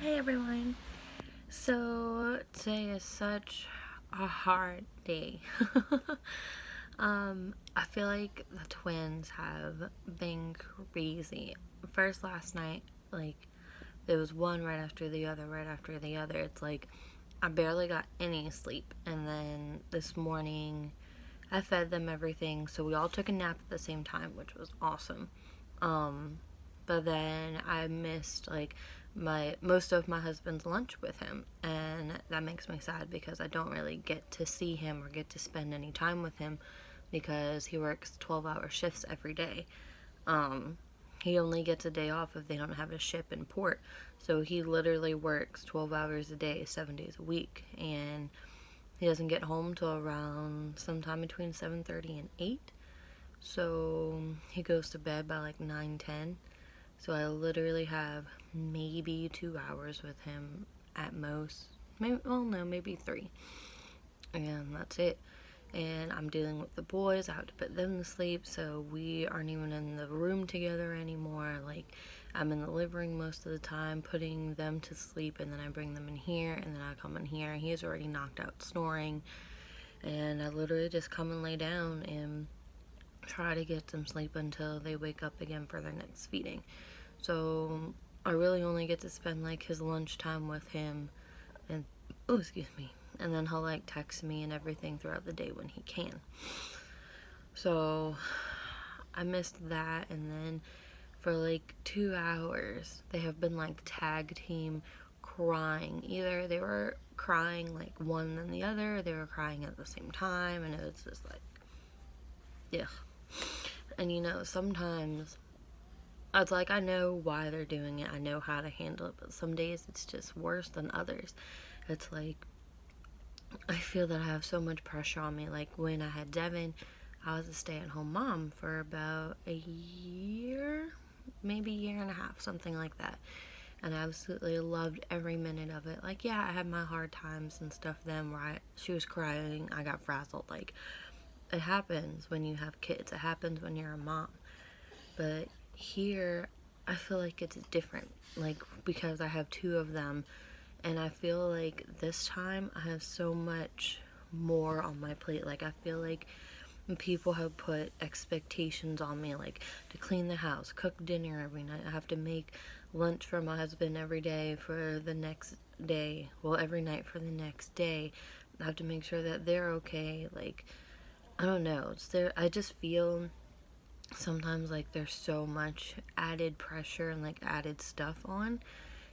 Hey everyone. So today is such a hard day. I feel like the twins have been crazy. First last night, like there was one right after the other, right after the other. It's like I barely got any sleep. And then this morning I fed them everything, so we all took a nap at the same time, which was awesome. Um, but then I missed like my most of my husband's lunch with him, and that makes me sad because I don't really get to see him or get to spend any time with him because he works 12-hour shifts every day. Um, he only gets a day off if they don't have a ship in port. So he literally works 12 hours a day, 7 days a week, and he doesn't get home till around sometime between 7:30 and 8. So he goes to bed by like 9:10. So I literally have maybe 2 hours with him at most. Maybe, well, no, maybe three. And that's it. And I'm dealing with the boys. I have to put them to sleep. So we aren't even in the room together anymore. Like, I'm in the living room most of the time, putting them to sleep. And then I bring them in here. And then I come in here. He's already knocked out snoring. And I literally just come and lay down and try to get some sleep until they wake up again for their next feeding. So I really only get to spend like his lunchtime with him, and oh, excuse me, and then he'll like text me and everything throughout the day when he can. So I missed that, and then for like 2 hours they have been like tag team crying. Either they were crying like one and the other, or they were crying at the same time, and it was just like, yeah. And sometimes it's like I know why they're doing it. I know how to handle it, but some days it's just worse than others. It's like I feel that I have so much pressure on me. Like when I had Devin, I was a stay-at-home mom for about a year, maybe a year and a half, something like that. And I absolutely loved every minute of it. Like, yeah, I had my hard times and stuff then where she was crying, I got frazzled. Like, it happens when you have kids. It happens when you're a mom. But here, I feel like it's different, like because I have two of them, and I feel like this time I have so much more on my plate. Like I feel like people have put expectations on me, like to clean the house, cook dinner every night. I have to make lunch for my husband every day for the next day, well, every night for the next day. I have to make sure that they're okay. Like, I don't know, it's there. I just feel sometimes like there's so much added pressure and like added stuff on,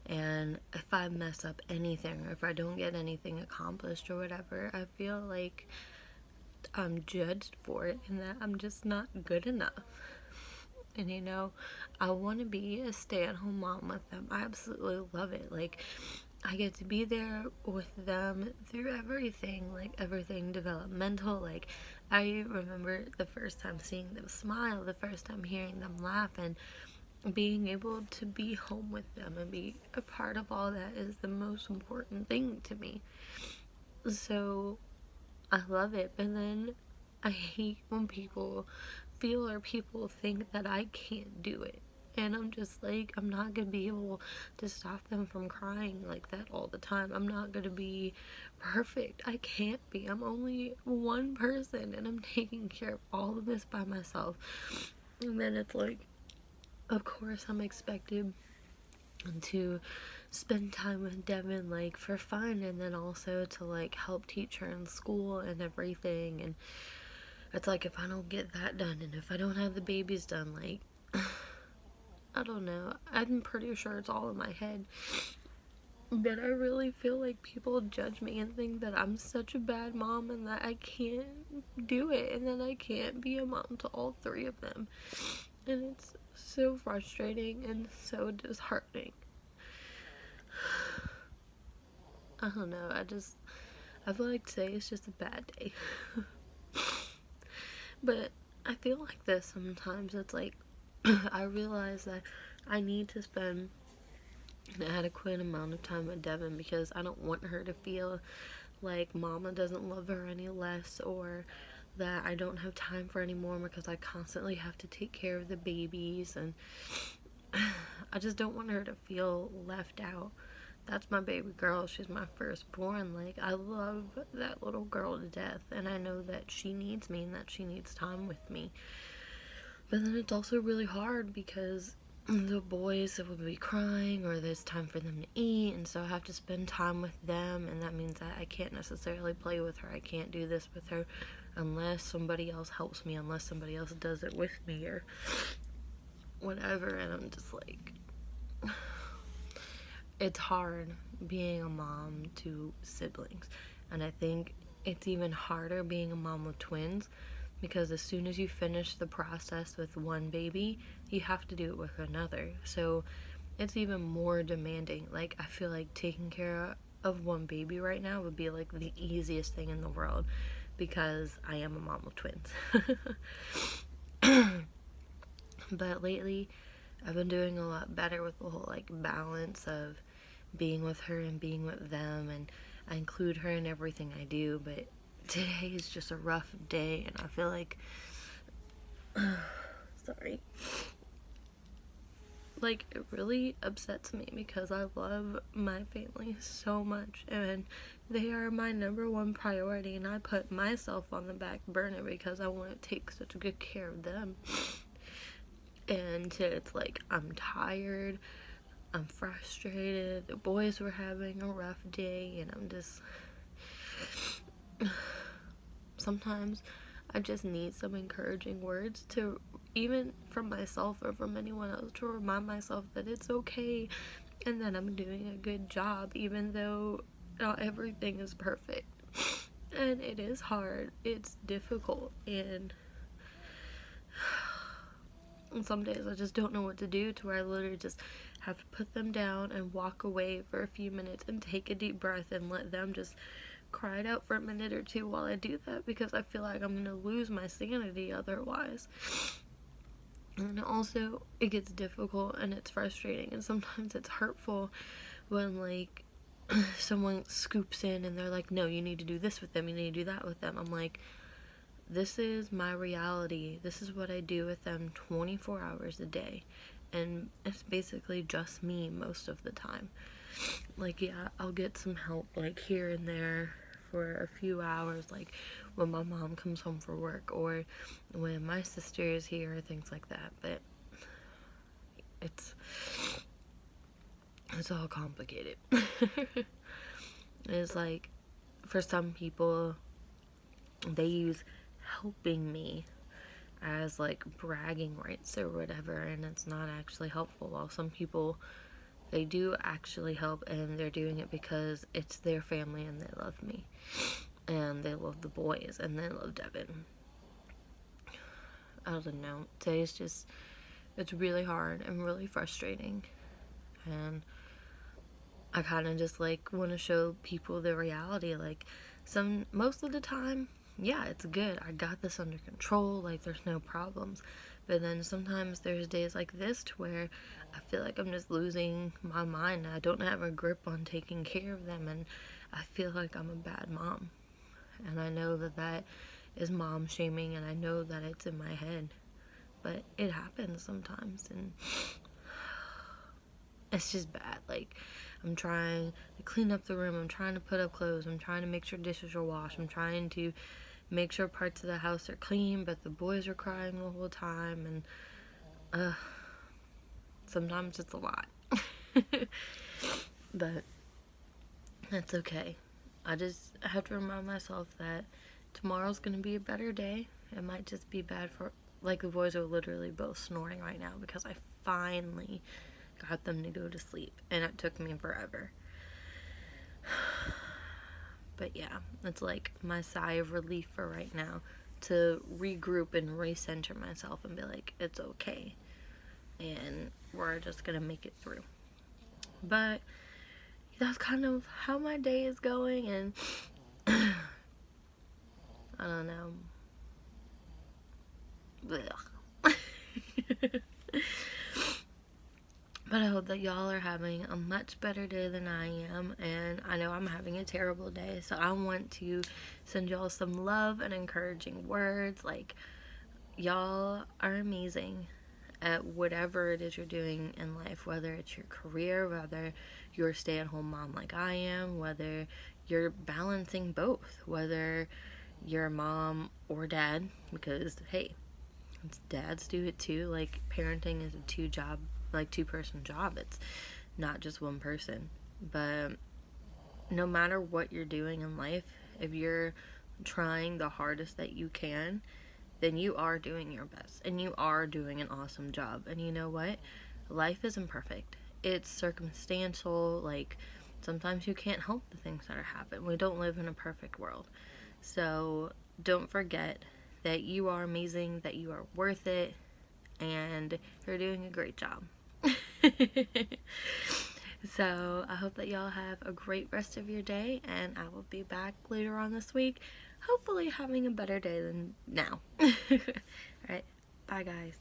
and if I mess up anything or if I don't get anything accomplished or whatever, I feel like I'm judged for it and that I'm just not good enough. And I want to be a stay-at-home mom with them. I absolutely love it. Like, I get to be there with them through everything, like everything developmental. Like, I remember the first time seeing them smile, the first time hearing them laugh, and being able to be home with them and be a part of all that is the most important thing to me. So, I love it. But then I hate when people feel or people think that I can't do it. And I'm just like, I'm not gonna be able to stop them from crying like that all the time. I'm not gonna be perfect. I can't be. I'm only one person and I'm taking care of all of this by myself. And then it's like, of course, I'm expected to spend time with Devin like for fun, and then also to like help teach her in school and everything. And it's like if I don't get that done and if I don't have the babies done, like I don't know. I'm pretty sure it's all in my head. But I really feel like people judge me and think that I'm such a bad mom and that I can't do it and that I can't be a mom to all three of them. And it's so frustrating and so disheartening. I don't know. I feel like today is just a bad day. But I feel like this sometimes. It's like I realize that I need to spend an adequate amount of time with Devin because I don't want her to feel like mama doesn't love her any less, or that I don't have time for anymore because I constantly have to take care of the babies, and I just don't want her to feel left out. that's my baby girl. She's my firstborn. Like, I love that little girl to death, and I know that she needs me and that she needs time with me. But then it's also really hard because the boys will be crying, or there's time for them to eat, and so I have to spend time with them, and that means that I can't necessarily play with her. I can't do this with her unless somebody else helps me, unless somebody else does it with me, or whatever. And I'm just like, it's hard being a mom to siblings, and I think it's even harder being a mom with twins, because as soon as you finish the process with one baby, you have to do it with another. So it's even more demanding. Like, I feel like taking care of one baby right now would be like the easiest thing in the world, because I am a mom of twins. But lately I've been doing a lot better with the whole like balance of being with her and being with them, and I include her in everything I do. But today is just a rough day, and I feel like sorry, like, it really upsets me because I love my family so much, and they are my number one priority, and I put myself on the back burner because I want to take such good care of them. And it's like, I'm tired, I'm frustrated, the boys were having a rough day, and I'm just, sometimes I just need some encouraging words, to even from myself or from anyone else, to remind myself that it's okay and that I'm doing a good job, even though not everything is perfect. And it is hard, it's difficult, and some days I just don't know what to do, to where I literally just have to put them down and walk away for a few minutes and take a deep breath and let them just cry it out for a minute or two while I do that, because I feel like I'm gonna lose my sanity otherwise. And also, it gets difficult and it's frustrating, and sometimes it's hurtful when, like, someone scoops in and they're like, no, you need to do this with them, you need to do that with them. I'm like, this is my reality. This is what I do with them 24 hours a day. And it's basically just me most of the time. Like, yeah, I'll get some help, like, here and there for a few hours, like when my mom comes home for work, or when my sister is here, things like that. But it's all complicated. It's like, for some people, they use helping me as like bragging rights or whatever, and it's not actually helpful. While some people, they do actually help, and they're doing it because it's their family and they love me and they love the boys and they love Devin. I don't know, today's just, it's really hard and really frustrating, and I kind of just like want to show people the reality. Like, most of the time, yeah, it's good, I got this under control, like there's no problems. But then sometimes there's days like this to where I feel like I'm just losing my mind. I don't have a grip on taking care of them, and I feel like I'm a bad mom. And I know that that is mom shaming, and I know that it's in my head, but it happens sometimes, and it's just bad. Like, I'm trying to clean up the room, I'm trying to put up clothes, I'm trying to make sure dishes are washed, I'm trying to make sure parts of the house are clean, but the boys are crying the whole time, and sometimes it's a lot. But that's okay. I just have to remind myself that tomorrow's gonna be a better day. It might just be bad for, like, the boys are literally both snoring right now because I finally got them to go to sleep, and it took me forever. But yeah, it's like my sigh of relief for right now, to regroup and recenter myself and be like, it's okay, and we're just gonna make it through. But that's kind of how my day is going, and I don't know. But I hope that y'all are having a much better day than I am, and I know I'm having a terrible day, so I want to send y'all some love and encouraging words. Like, y'all are amazing, at whatever it is you're doing in life, whether it's your career, whether you're a stay-at-home mom like I am, whether you're balancing both, whether you're a mom or dad, because hey, dads do it too. Like, parenting is a two-person job. It's not just one person. But no matter what you're doing in life, if you're trying the hardest that you can, then you are doing your best and you are doing an awesome job. And you know what? Life isn't perfect. It's circumstantial. Like, sometimes you can't help the things that are happening. We don't live in a perfect world. So don't forget that you are amazing, that you are worth it, and you're doing a great job. So I hope that y'all have a great rest of your day, and I will be back later on this week, hopefully having a better day than now. Alright, bye guys.